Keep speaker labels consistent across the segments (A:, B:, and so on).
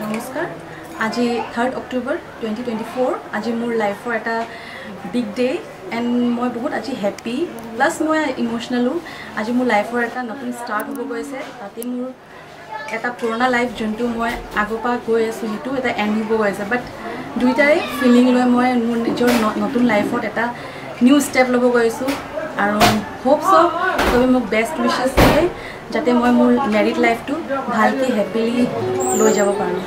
A: নমস্কাৰ আজি 3rd অক্টোবৰ 2024 আজি মোৰ লাইফৰ এটা বিগ ডে এণ্ড মই বহুত আজি হেপী প্লাছ মই ইমোশ্যনেলো আজি মোৰ লাইফৰ এটা নতুন ষ্টাৰ্ট হ'ব গৈছে তাতে মোৰ এটা পুৰণা লাইফ যোনটো মই আগৰ পৰা গৈ আছোঁ সেইটো এটা এণ্ড হ'ব গৈছে বাট দুইটাই ফিলিং লৈ মই মোৰ নিজৰ নতুন লাইফত এটা নিউ ষ্টেপ ল'ব গৈছোঁ আৰু হোপ চ' তবে মোক বেষ্ট উইচেছ দিয়ে যাতে মই মোৰ মেৰিড লাইফটো ভালকৈ হেপিলি লৈ যাব পাৰোঁ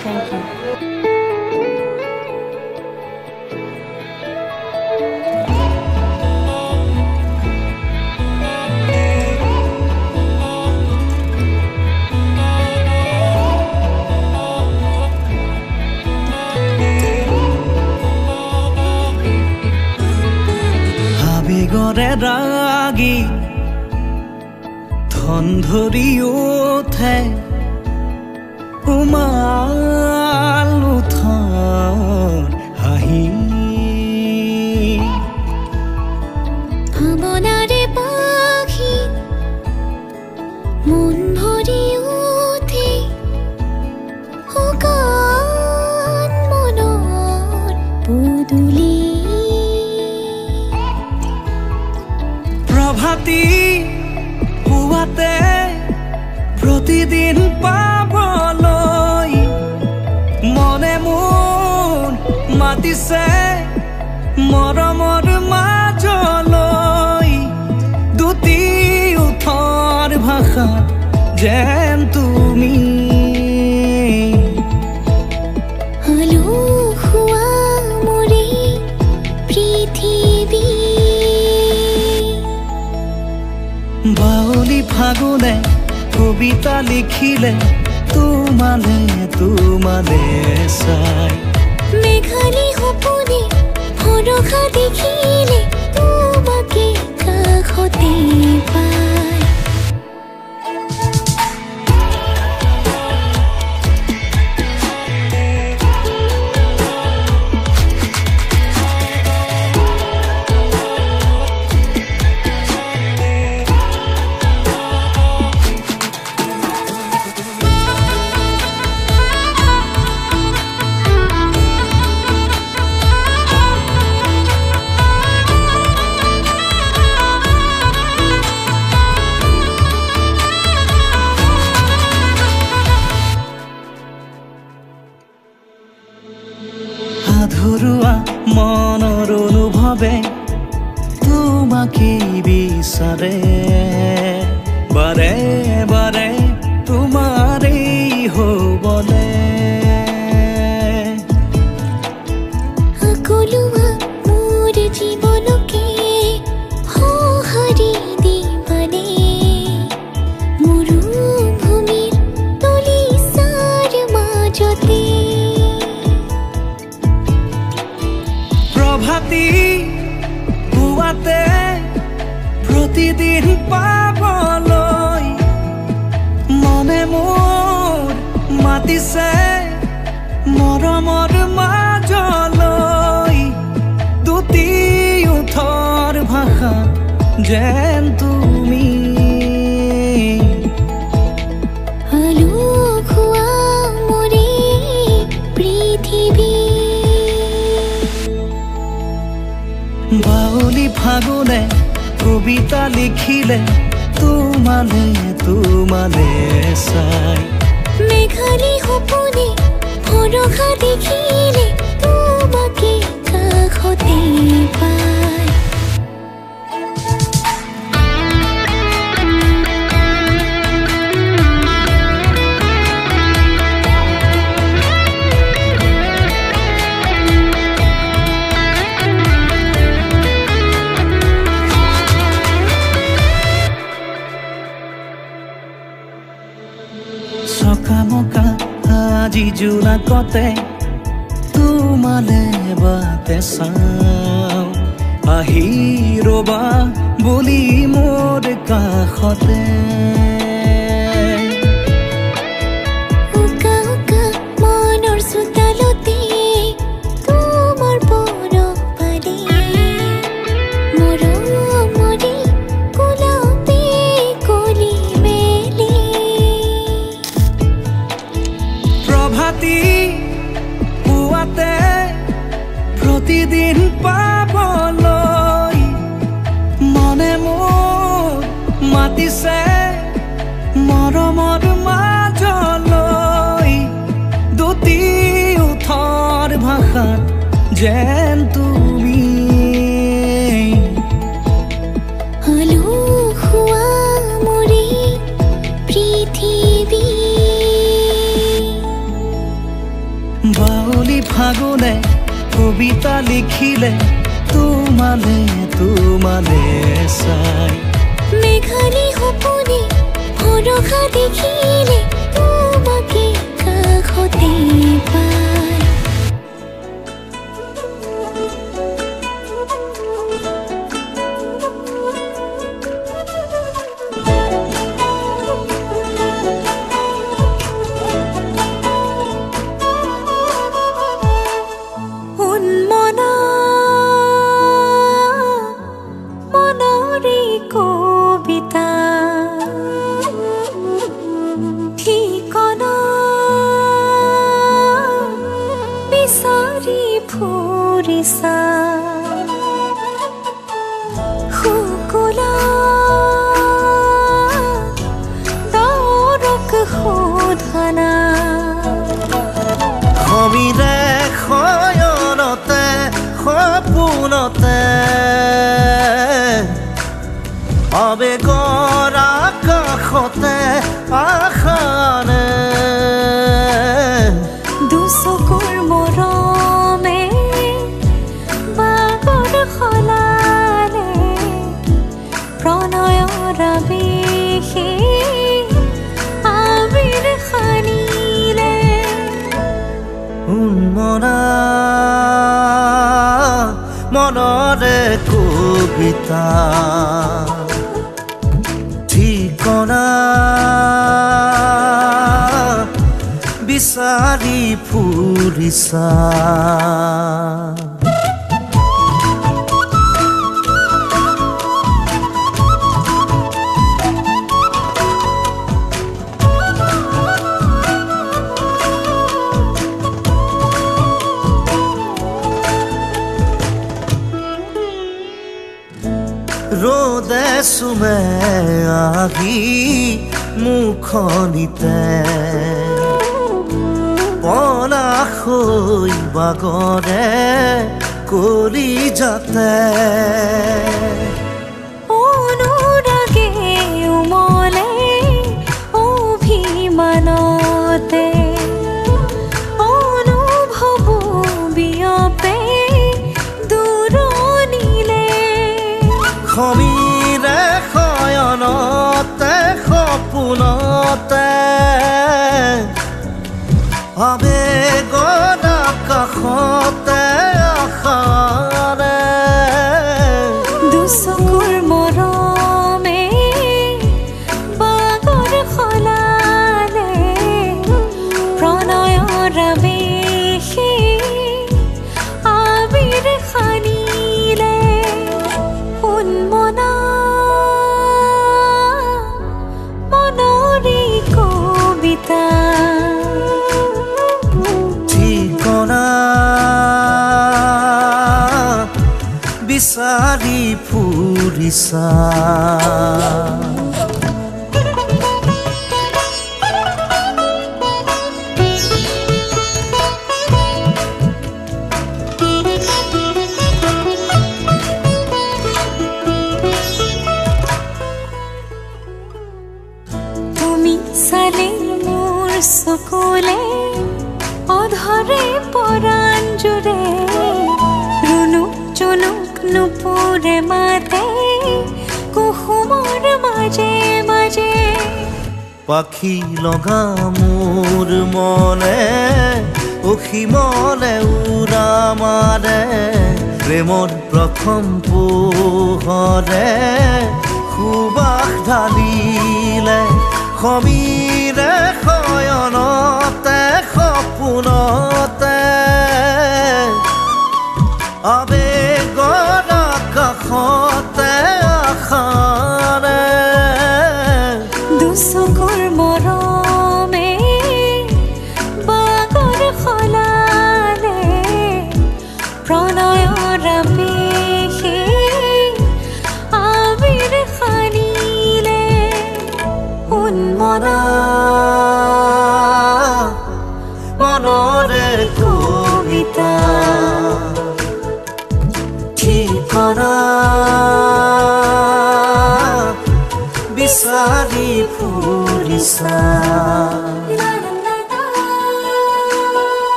A: থেংক ইউ
B: আবেগৰে ৰাগী ধন ধৰি উঠে উমালো ধন হাঁহি
C: ভাৱনাৰে পাখি মন ভৰি উঠে শুকান মনৰ পদূলি
B: প্ৰভাতী পুৱাতে প্ৰতিদিন পাবলৈ মনে মোৰ মাতিছে মৰমৰ মাজলৈ দুটি ওঠৰ ভাষা যেন তুমি
C: আলসুৱা মোৰে পৃথিৱী
B: বাউলি ফাগুনে কবিতা লিখিলে তোমালে তোমালে চাই
C: মেঘালী সপোনে ভৰসা দেখিলে তোমাকে কাষতে পায়
B: আধৰুৱা মনৰ অনুভৱে তোমাকে বিচাৰে বাৰে বাৰে তোমাৰেই হ'বলে
C: আকলুৱা মোৰ জীৱনকে সঁহাৰি দিবানে মৰুভূমিৰ তলিচাৰ মাজতে
B: প্ৰভাতী পুৱাতে প্ৰতিদিন পাবলৈ মনে মোৰ মাতিছে মৰমৰ মাজলৈ দুটি ওঠৰ ভাষা যেন তুমি
C: আলসুৱা মোৰে পৃথিৱী
B: বাউলি ফাগুনে কবিতা লিখিলে তোমালে তোমালে চাই
C: মেঘালী সপোনে ভৰসা দেখিলে তোমাকে কাষতে পায়
B: চকামকা আজি জোনাকতে তোমালে বাটে চাওঁ আহি ৰবা বুলি মোৰ কাষতে
C: উকা উকা মনৰ চোতালতে তোমাৰ পৰশ পালে মৰমৰে গোলাপে কলি মেলি
B: প্ৰতিদিন পাবলৈ মনে মোৰ মাতিছে মৰমৰ মাজলৈ দুটি ওঠৰ ভাষাত যেন তুমি
C: আলুখোৱা মৰি পৃথিৱী
B: বাউলি ফাগুনে কবিতা লিখিলে তোমালে তোমালে চাই
C: মেঘালী সপোনে ভৰসা দেখিলে তোমাকে কাষতে পায়
B: সমীৰে শয়নতে সপোনতে আবেগৰ আকাশতে আশানে
C: দুচকুৰ মৰমে বাগৰ সলালে প্ৰণয়ৰ আবেশে আবিৰ সানিলে
B: উন্মনা মনৰে কবিতা ঠিকনা বিচাৰি ফুৰিছা ৰ'দে চুমে আহি মুখনিতে পলাশ হৈ বাগৰে কৰি যাতে
C: অনুৰাগে উমলে অভিমানতে অনুভৱ বিয়পে দূৰণিলে
B: সমীৰে শয়নতে সপোনতে আবেগৰ আকাশতে আশাৰে
C: দুচকুৰ মৰমে বাগৰ সলালে প্ৰণয়ৰ আবেশে আবিৰ সানিলে উন্মনা মনৰে কবিতা
B: ঠিকনা বিচাৰি ফুৰিছা
C: তুমি চালে মোৰ চকুলে অধৰে পৰাণ জুৰে ৰুণুক জুনুক নুপুৰে মাতে কুসুমৰ মাজে মাজে
B: পাখি লগা মোৰ মনে অসীমলে উৰা মাৰে প্ৰেমৰ প্ৰথম পোহৰে সুবাস ঢালিলে সমীৰে শয়নতে সপোনতে আবেগৰ আকাশতে আশাৰে
C: দুচকুৰ মৰমে বাগৰ সলালে প্ৰণয়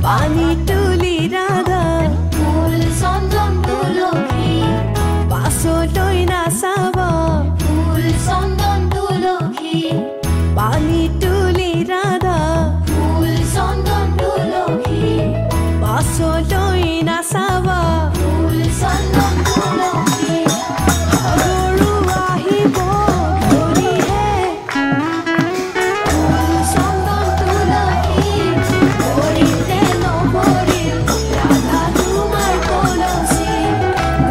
C: পানি তুলি রাধা ফুল চন্দন তুলসী পাছলৈ নাচাব ফুল চন্দন তুলসী পানি তুলি ৰাধা ফুল চন্দন তুলসী পাছলৈ নাচাব ফুল চন্দন তুলসী গৰু আহিব ধৰিহে ফুল চন্দন তুলসী কৰিতে নভৰিল ৰাধা তোমাৰ কলচী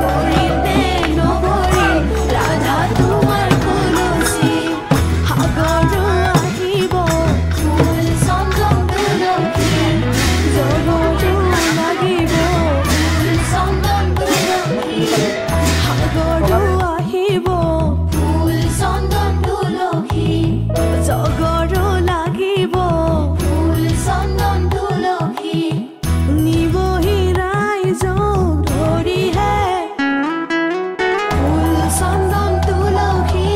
C: কৰিতে নভৰিল ৰাধা তোমাৰ কলচী গৰু আহিব ফুল চন্দন তুলসী জগতো লাগিব ফুল চন্দন তুলসী গৰু আহিব ফুল চন্দন তুলসী জগৰো লাগিব ফুল চন্দন তুলসী নিবহি ৰাইজক ধৰিহে ফুল চন্দন তুলসী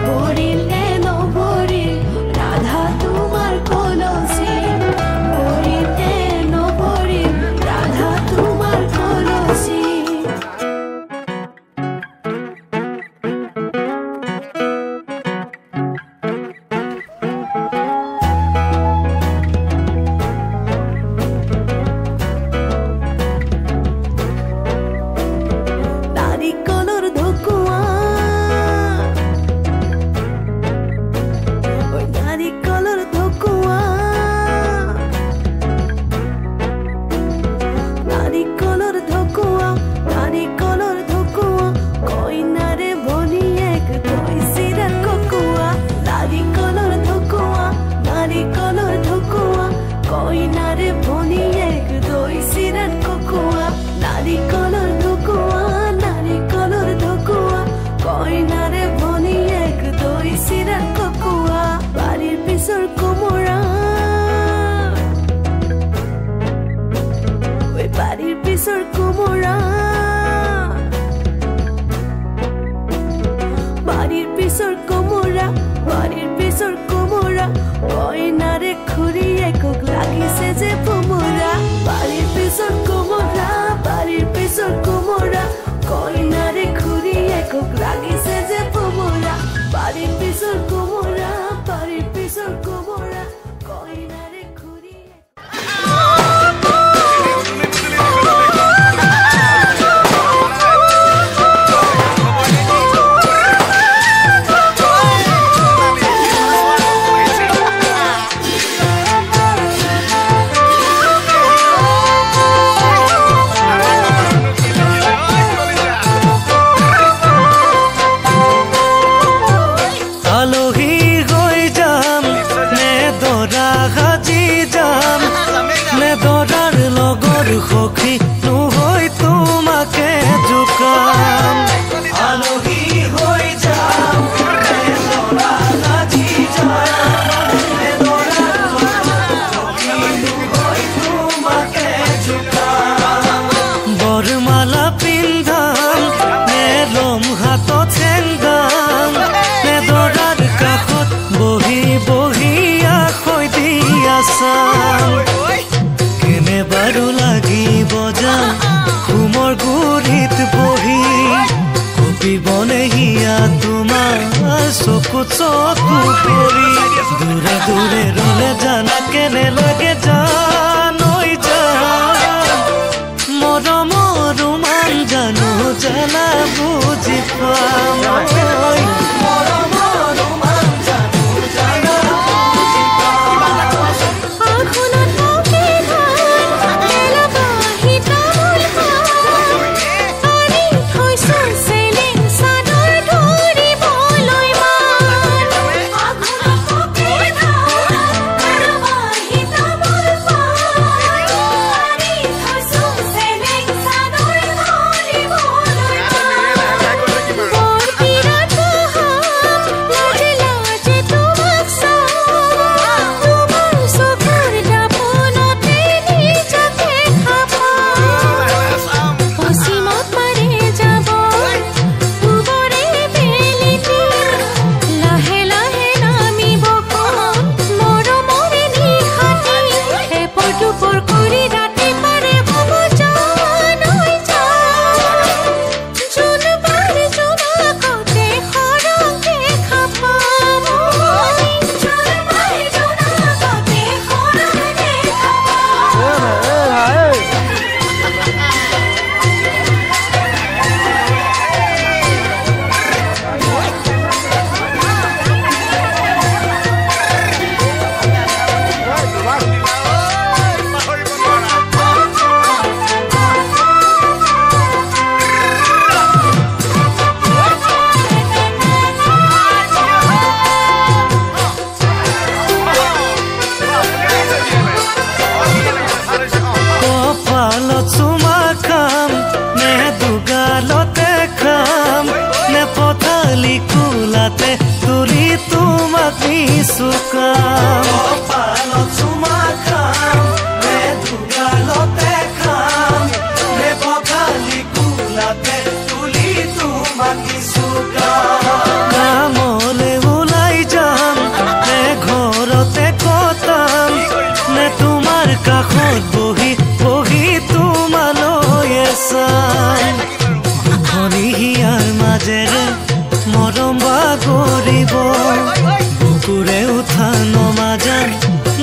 C: ভৰিল নে নভৰিল ৰাধা তোমাৰ কলচী ভৰিল নে নভৰিল ৰাধা তোমাৰ কলচী নাৰিকলৰ ঢকুৱা ঐ নাৰিকলৰ ঢকুৱা নাৰিকলৰ ঢকুৱা নাৰিকলৰ ঢকুৱা কইনাৰে ভনীয়েক কৈছিল ককোৱা নাৰিকলৰ ঢকুৱা নাৰিকলৰ ঢকুৱা কইনাৰে ভনীয়েক কৈছিল ককোৱা নাৰিকলৰ ঢকুৱা নাৰিকলৰ ঢকুৱা কইনাৰে ভনীয়েক কৈছিল ককোৱা বাৰীৰ পিছৰ কোমোৰা ঐ বাৰীৰ পিছৰ কোমোৰা বাৰীৰ পিছৰ কোমোৰা বাৰীৰ পিছৰ কোমোৰা কইনাৰে খুৰীয়েকক লাগিছে যে ভোমোৰা বাৰীৰ পিছৰ কোমোৰা বাৰীৰ পিছৰ কোমোৰা কইনাৰে খুৰীয়েকক লাগিছে যে ভোমোৰা বাৰীৰ পিছৰ কোমোৰা বাৰীৰ পিছৰ কোমোৰা কইনাৰে খুৰীয়েক
B: আলহী হৈ যাম নে দৰা সাজি যাম নে দৰাৰ লগৰ সখী নহৈ তোমাকে জোকাম আলহী হৈ যাম নে দৰা সাজি যাম নে দৰাৰ লগৰ সখী নহৈ তোমাকে জোকাম বৰমালা পিন্ধাম নে ৰম হাতত চেংগাম নে দৰাৰ কাষত বহি বহি আখৈ দি আছাম কেনে বাৰু লাগিব যাম ঘুমৰ গুৰিত বহি কপিবনে হিয়া তোমাৰ চকু চকু পৰি দূৰে দূৰে ৰলে জানা কেনে লাগে জানৈ যাম মৰমৰ ৰোমান জানো জানা বুজি পাম মৰমৰ ৰোমান জানো জানা বুজি পাম
C: আখনত পকি ধান এলাবাহি তামোল পাণ আনি থৈছো চেলেং চাদৰ ধৰিবলৈ মান আখনত পকি ধান এলাবাহি তামোল খবৰ কৰি ৰাতি পাৰে হ'ব জান হৈ যা জোন বাৰ জোন আগতে সৰকে খাপাম জোন বাৰ জোন আগতে সৰকে
B: তুলি তোমাক নিচুকাম পালত চুমা খাম নে দুগালতে খাম নে পথালি কুলাতে তুলি তোমাক নিচুকাম কামলে ওলাই যাম নে ঘৰতে কটাম নে তোমাৰ কাষত বহি বহি তোমালৈ চাম ঘনী হিয়াৰ মাজেৰে মৰম বাগৰিব বুকুৰে উঠা নমাজান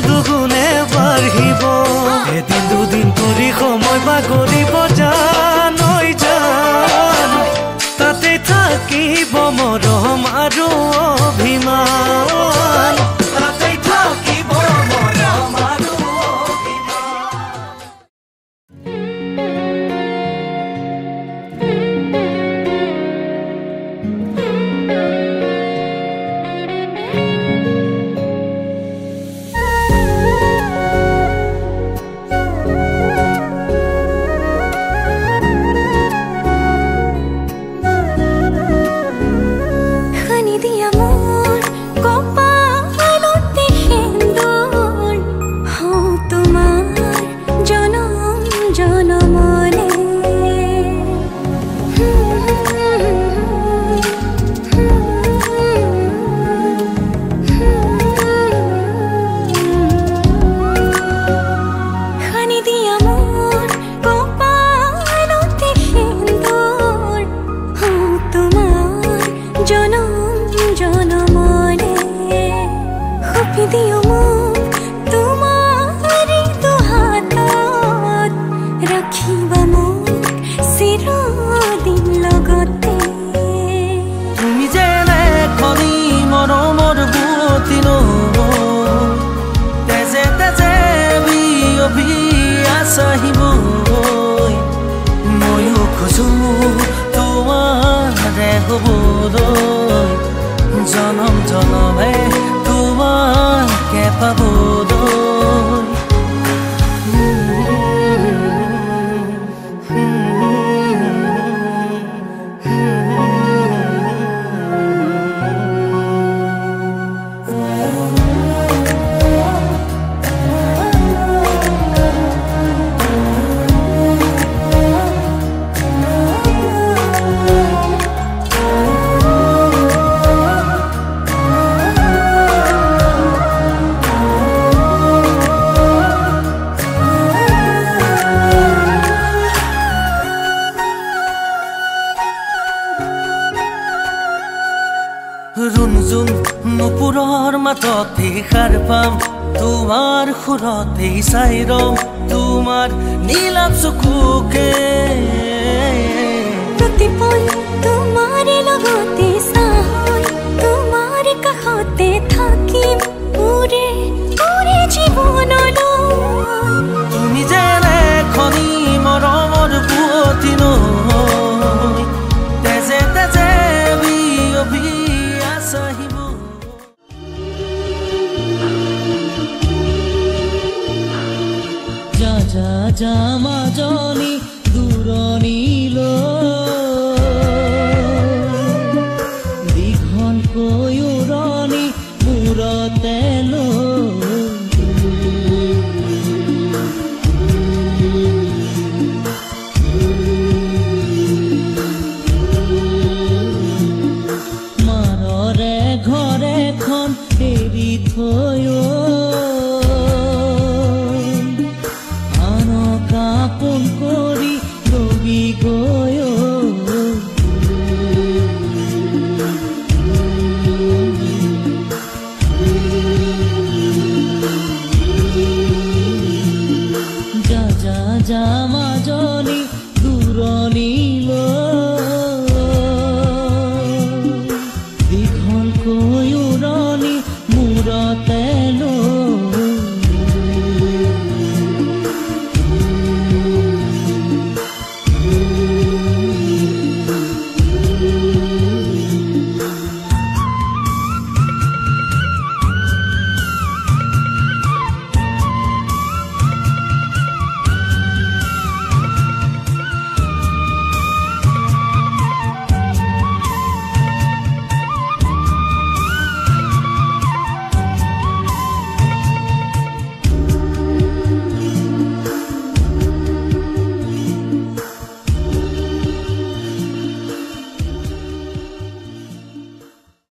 B: দুগুণে বাঢ়িব এদিন দুদিন কৰি সময় বাগৰিব জান জান তাতে থাকিব মৰম আৰু অভিমান তাতে থাকিব মৰম আৰু জনম জনমে তোমাকে পাবলৈ रुनजुन नुपुৰৰ মাততে খাৰ পাম তোমাৰ সুৰতে চাইৰম তোমাৰ নীলাভ চকুকে
C: প্ৰতিপল তোমাৰ লগতে চাই তোমাৰ কাষতে থাকিম পুৰে পুৰে জীৱনলৈ
B: তুমি যেনে খনি মৰমৰ বুৱতী নৈ তেজে তেজে বিয়পি আহিব যা যা যা মাজনী দূৰণিলৈ দীঘলকৈ উৰণি মূৰতে মাৰৰে ঘৰে খন এৰি থৈ
D: আপোন কৰি ৰবি গৈ যা যা যা মাজনী